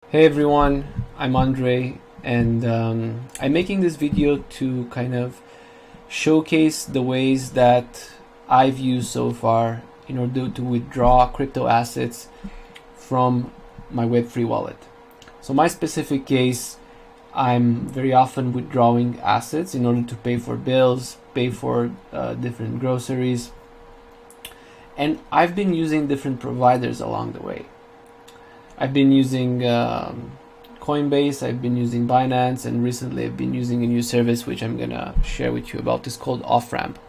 Hey everyone, I'm Andre, and I'm making this video to kind of showcase the ways that I've used so far in order to withdraw crypto assets from my Web3 wallet. So my specific case, I'm very often withdrawing assets in order to pay for bills, pay for different groceries, and I've been using different providers along the way. I've been using Coinbase, I've been using Binance, and recently I've been using a new service which I'm gonna share with you about. It's called Off-Ramp.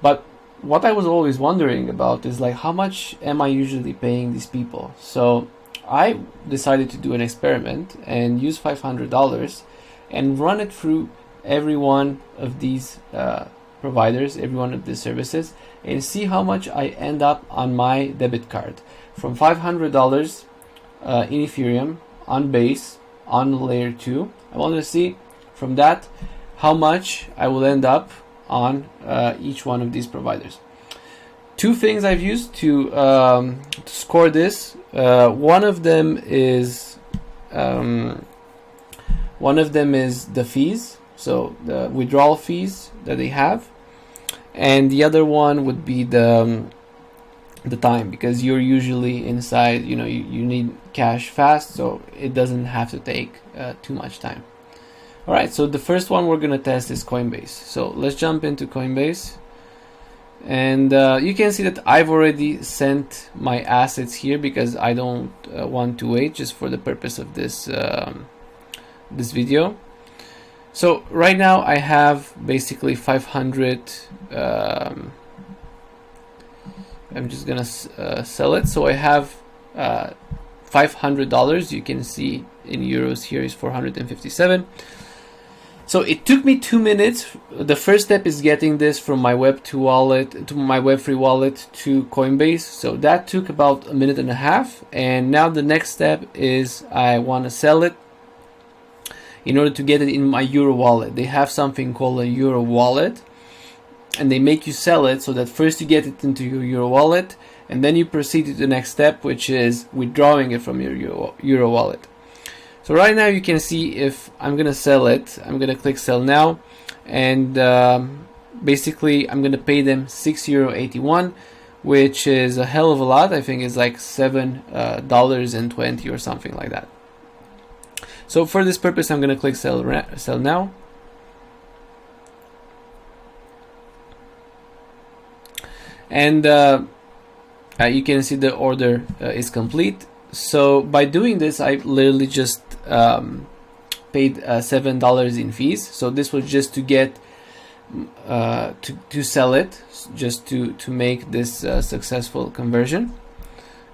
But what I was always wondering about is like, how much am I usually paying these people? So I decided to do an experiment and use $500 and run it through every one of these providers, every one of these services, and see how much I end up on my debit card. From $500 in Ethereum, on Base, on layer 2. I want to see from that how much I will end up on each one of these providers. Two things I've used to score this. One of them is the fees, so the withdrawal fees that they have, and the other one would be the time, because you're usually inside, you need cash fast, so it doesn't have to take too much time. All right, so the first one we're gonna test is Coinbase. So let's jump into Coinbase, and you can see that I've already sent my assets here because I don't want to wait, just for the purpose of this this video. So right now I have basically 500. I'm just gonna sell it. So I have $500. You can see in euros here is 457. So it took me 2 minutes. The first step is getting this from my Web2 wallet to my Web3 wallet to Coinbase. So that took about a minute and a half. And now the next step is I want to sell it in order to get it in my Euro wallet. They have something called a Euro wallet, and they make you sell it so that first you get it into your Euro wallet, and then you proceed to the next step, which is withdrawing it from your Euro wallet. So right now you can see if I'm gonna sell it, I'm gonna click sell now, and basically I'm gonna pay them €6.81, which is a hell of a lot. I think it's like $7.20 or something like that. So for this purpose I'm gonna click sell now. And you can see the order is complete. So by doing this, I literally just paid $7 in fees. So this was just to get to sell it, just to make this successful conversion.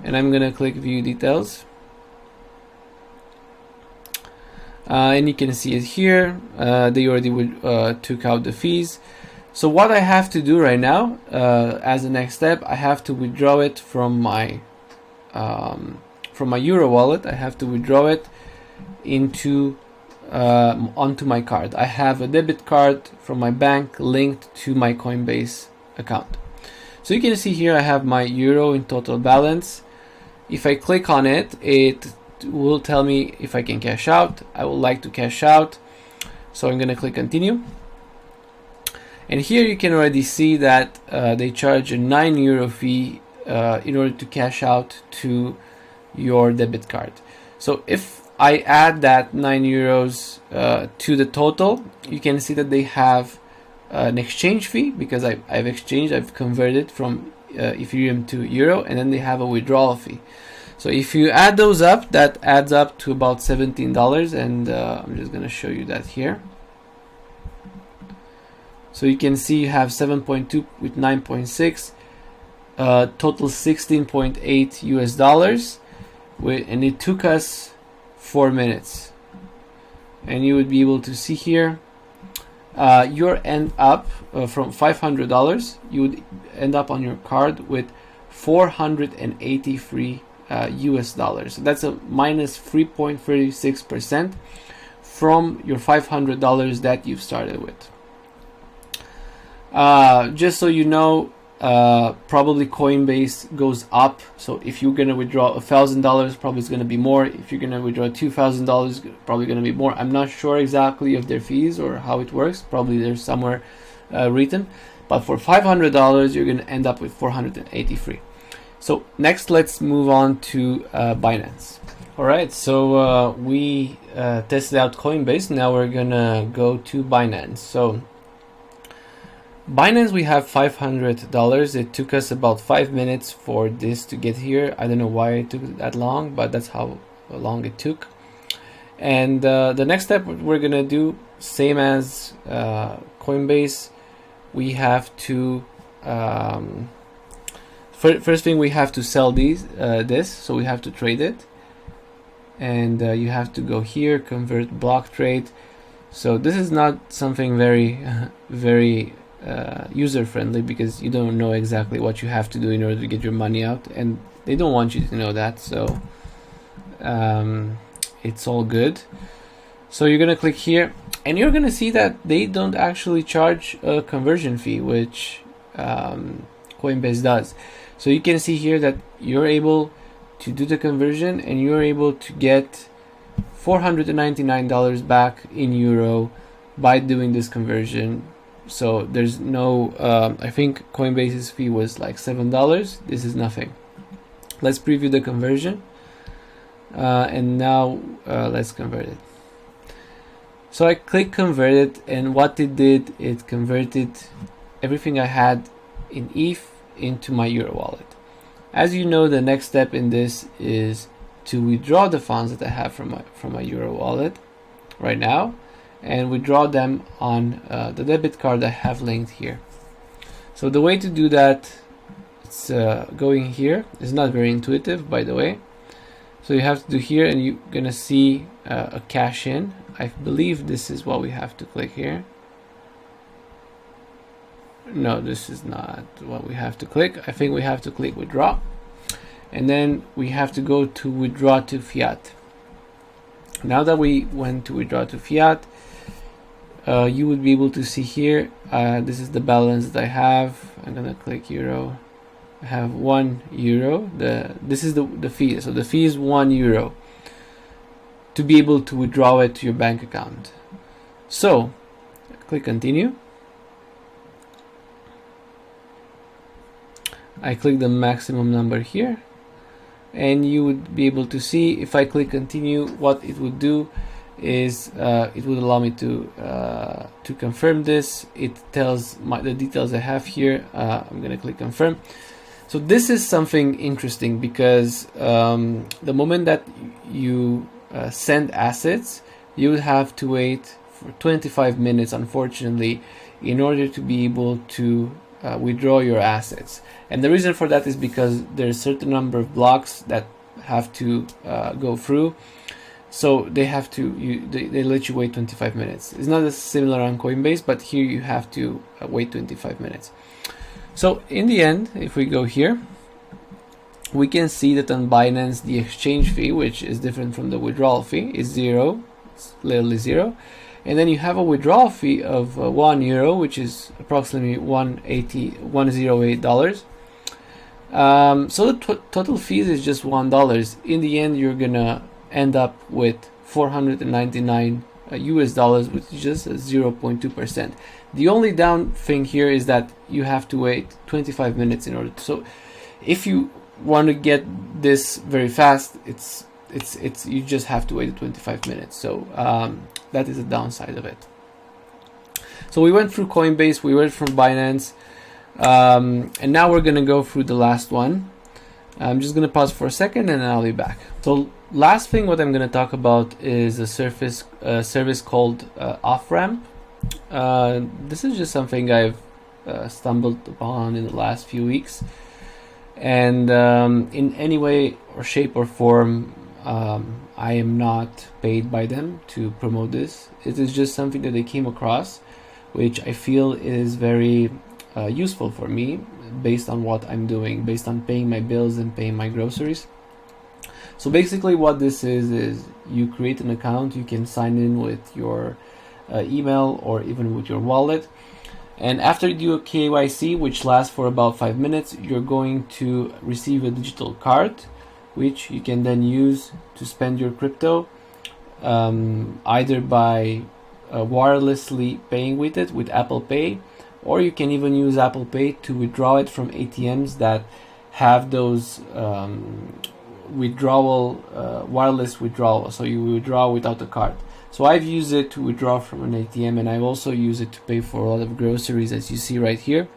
And I'm gonna click view details, and you can see it here. They already took out the fees. So what I have to do right now, as the next step, I have to withdraw it from my Euro wallet. I have to withdraw it into onto my card. I have a debit card from my bank linked to my Coinbase account. So you can see here I have my Euro in total balance. If I click on it, it will tell me if I can cash out. I would like to cash out, so I'm gonna click continue. And here you can already see that they charge a €9 fee in order to cash out to your debit card. So if I add that €9 to the total, you can see that they have an exchange fee, because I've converted from Ethereum to Euro, and then they have a withdrawal fee. So if you add those up, that adds up to about $17, and I'm just going to show you that here. So you can see you have 7.2 with 9.6, total $16.8 US, and it took us 4 minutes. And you would be able to see here, your end up from $500, you would end up on your card with 483 US dollars. So that's a minus 3.36% from your $500 that you've started with. Just so you know, probably Coinbase goes up. So if you're gonna withdraw $1,000, probably it's gonna be more. If you're gonna withdraw $2,000, probably gonna be more. I'm not sure exactly of their fees or how it works. Probably there's somewhere written. But for $500, you're gonna end up with 483. So next, let's move on to Binance. All right, so we tested out Coinbase. Now we're gonna go to Binance. So Binance, we have $500. It took us about 5 minutes for this to get here. I don't know why it took that long, but that's how long it took. And the next step we're gonna do, same as Coinbase, we have to first thing, we have to sell this, so we have to trade it. And you have to go here, convert block trade. So this is not something very very user friendly, because you don't know exactly what you have to do in order to get your money out, and they don't want you to know that. So it's all good. So you're gonna click here, and you're gonna see that they don't actually charge a conversion fee, which Coinbase does. So you can see here that you're able to do the conversion, and you're able to get $499 back in euro by doing this conversion. So there's no I think Coinbase's fee was like $7. This is nothing. Let's preview the conversion, and now let's convert it. So I click convert it, and what it did, it converted everything I had in ETH into my euro wallet. As you know, the next step in this is to withdraw the funds that I have from my euro wallet right now, and withdraw them on the debit card I have linked here. So the way to do that, it's going here. It's not very intuitive, by the way. So you have to do here, and you're gonna see a cash in. I believe this is what we have to click here. No, this is not what we have to click. I think we have to click withdraw, and then we have to go to withdraw to fiat. Now that we went to withdraw to fiat, you would be able to see here, this is the balance that I have. I'm gonna click euro. I have €1. This is the fee. So the fee is €1 to be able to withdraw it to your bank account. So click continue. I click the maximum number here, and you would be able to see, if I click continue, what it would do is it would allow me to confirm this. It tells the details I have here. I'm gonna click confirm. So this is something interesting, because the moment that you send assets, you would have to wait for 25 minutes, unfortunately, in order to be able to withdraw your assets. And the reason for that is because there's a certain number of blocks that have to go through. So they have to, they let you wait 25 minutes. It's not as similar on Coinbase, but here you have to wait 25 minutes. So in the end, if we go here, we can see that on Binance, the exchange fee, which is different from the withdrawal fee, is zero. It's literally zero. And then you have a withdrawal fee of €1, which is approximately $108. So the total fees is just $1. In the end, you're gonna end up with $499 US, which is just 0.2%. The only down thing here is that you have to wait 25 minutes in order to, so if you want to get this very fast, it's you just have to wait 25 minutes. So that is the downside of it. So we went through Coinbase, we went from Binance, and now we're gonna go through the last one. I'm just gonna pause for a second, and then I'll be back. So last thing, what I'm gonna talk about is a service called Off-Ramp. This is just something I've stumbled upon in the last few weeks, and in any way or shape or form, I am not paid by them to promote this. It is just something that they came across, which I feel is very useful for me, based on what I'm doing, based on paying my bills and paying my groceries. So basically what this is you create an account, you can sign in with your email or even with your wallet, And after you do a KYC, which lasts for about 5 minutes, you're going to receive a digital card, which you can then use to spend your crypto, either by wirelessly paying with it with Apple Pay, or you can even use Apple Pay to withdraw it from ATMs that have those wireless withdrawal, so you withdraw without the card. So I've used it to withdraw from an ATM, and I've also used it to pay for a lot of groceries, as you see right here.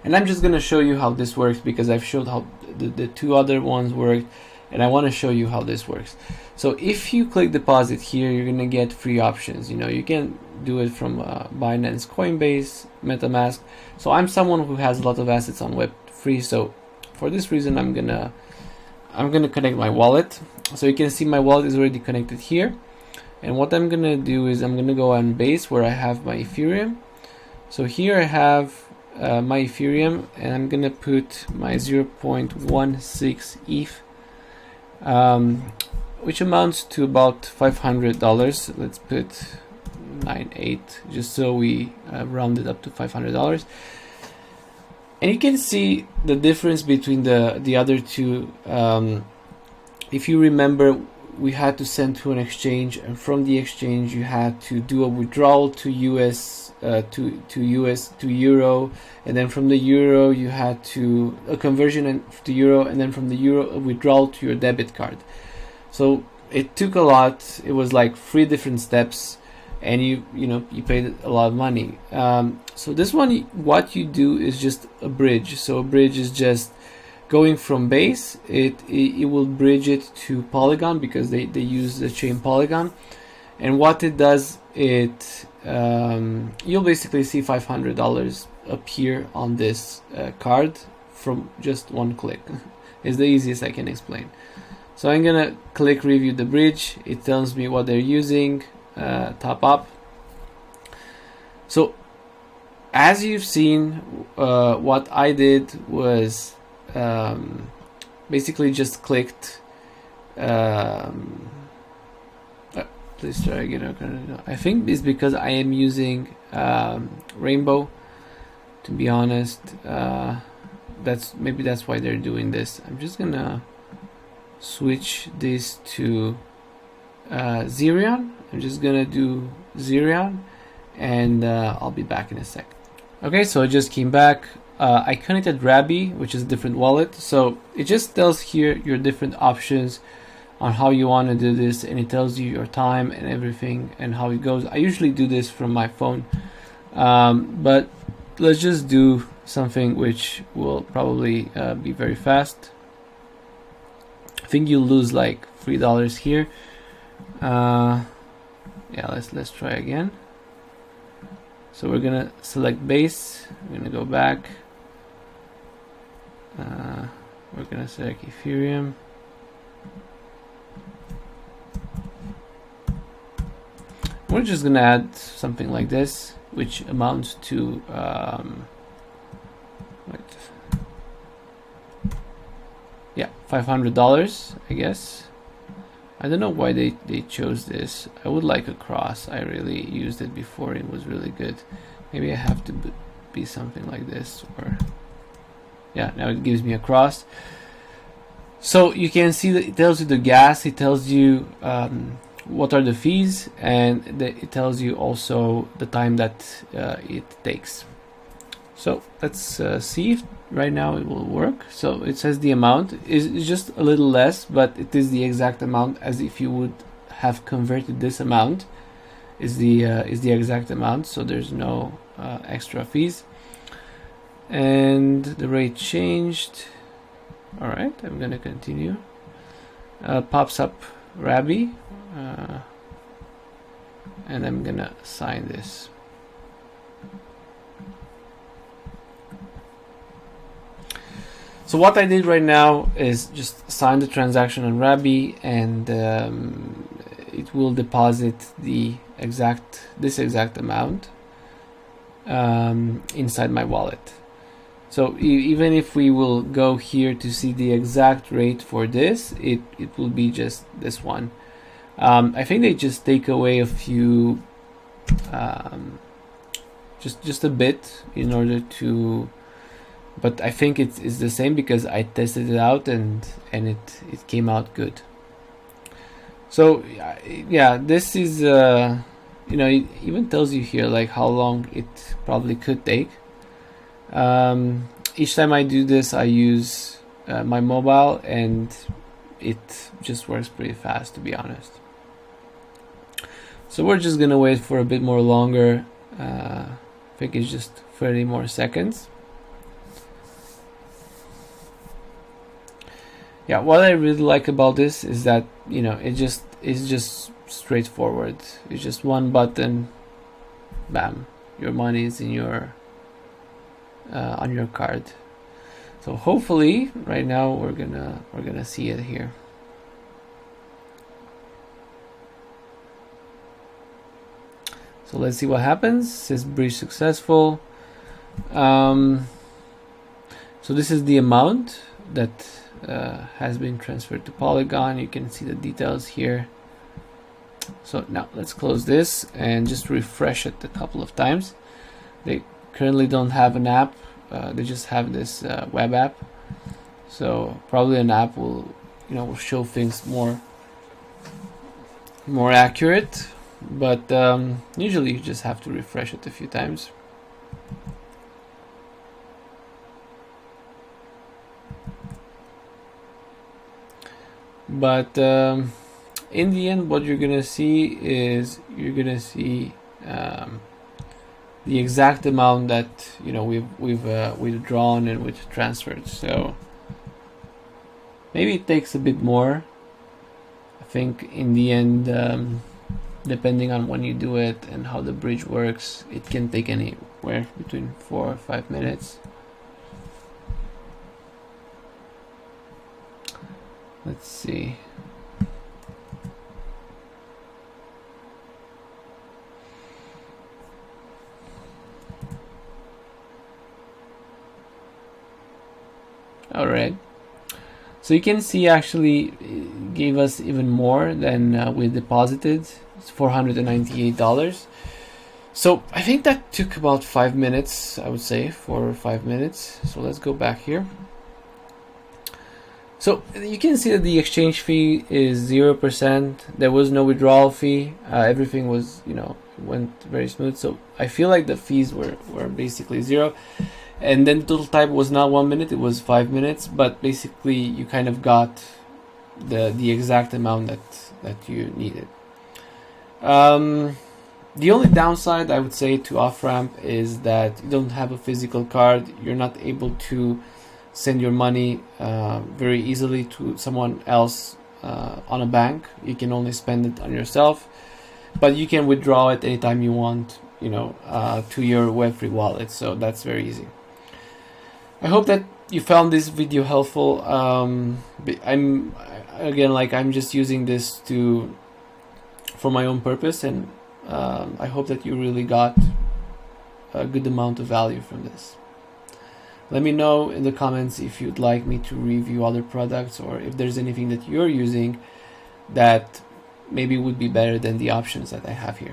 And I'm just going to show you how this works, because I've showed how the two other ones work, and I want to show you how this works. So if you click deposit here, you're going to get free options. You can do it from Binance, Coinbase, MetaMask. So I'm someone who has a lot of assets on Web3, so for this reason I'm gonna connect my wallet. So you can see my wallet is already connected here. And what I'm gonna do is I'm gonna go on Base, where I have my Ethereum. So here I have my Ethereum, and I'm gonna put my 0.16 ETH, which amounts to about $500. Let's put 98, just so we round it up to $500. And you can see the difference between the other two. If you remember, we had to send to an exchange, and from the exchange you had to do a withdrawal to US to Euro, and then from the Euro you had to a conversion to Euro, and then from the Euro a withdrawal to your debit card. So it took a lot. It was like 3 different steps, and you paid a lot of money. So this one, what you do is just a bridge. So a bridge is just going from Base. It will bridge it to Polygon, because they use the chain Polygon. And what it does, you'll basically see $500 appear on this card from just one click. It's the easiest I can explain. So I'm gonna click review the bridge. It tells me what they're using. Top up. So as you've seen, what I did was basically just clicked please try again. I think it's because I am using Rainbow, to be honest. That's why they're doing this. I'm just gonna switch this to Xerion. I'm just gonna do Xerion, and I'll be back in a sec. Okay, so I just came back. I connected Rabby, which is a different wallet. So it just tells here your different options on how you want to do this, and it tells you your time and everything and how it goes. I usually do this from my phone, but let's just do something which will probably be very fast. I think you'll lose like $3 here. Yeah, let's try again. So we're gonna select Base. We're gonna go back. We're gonna select Ethereum. We're just gonna add something like this, which amounts to $500, I guess. I don't know why they chose this. I would like a cross. I really used it before. It was really good. Maybe I have to be something like this, or yeah, now it gives me a cross. So you can see that it tells you the gas, it tells you what are the fees, and it tells you also the time that it takes. So let's see if right now it will work. So it says the amount is just a little less, but it is the exact amount as if you would have converted this amount. Is the exact amount, so there's no extra fees. And the rate changed. All right, I'm gonna continue. Pops up Rabby, and I'm gonna sign this. So what I did right now is just sign the transaction on Rabby, and it will deposit this exact amount inside my wallet. So even if we will go here to see the exact rate for this, it will be just this one. I think they just take away a few just a bit in order to, but I think it's the same because I tested it out and it came out good. So yeah, this is you know, it even tells you here like how long it probably could take. Each time I do this, I use my mobile, and it just works pretty fast, to be honest. So we're just gonna wait for a bit more longer. I think it's just 30 more seconds. Yeah, what I really like about this is that, you know, it's just straightforward. It's just one button, bam, your money is in your on your card. So hopefully right now we're gonna see it here. So let's see what happens. It says bridge successful. So this is the amount that has been transferred to Polygon. You can see the details here. So now let's close this and just refresh it a couple of times. They currently don't have an app. They just have this web app. So probably an app will, you know, will show things more accurate. But usually you just have to refresh it a few times. But in the end, what you're gonna see is the exact amount that, you know, we've withdrawn and we've transferred. So maybe it takes a bit more. I think in the end, depending on when you do it and how the bridge works, it can take anywhere between 4 or 5 minutes. Let's see. All right. So you can see actually it gave us even more than we deposited. It's $498. So I think that took about 5 minutes, I would say 4 or 5 minutes. So let's go back here. So you can see that the exchange fee is 0%. There was no withdrawal fee. Everything was, you know, went very smooth. So I feel like the fees were basically zero. And then the total time was not 1 minute, it was 5 minutes. But basically you kind of got the exact amount that you needed. The only downside I would say to off-ramp is that you don't have a physical card. You're not able to send your money very easily to someone else on a bank. You can only spend it on yourself, but you can withdraw it anytime you want, you know, to your Web3 wallet. So that's very easy. I hope that you found this video helpful. I'm just using this for my own purpose, and I hope that you really got a good amount of value from this. Let me know in the comments if you'd like me to review other products, or if there's anything that you're using that maybe would be better than the options that I have here.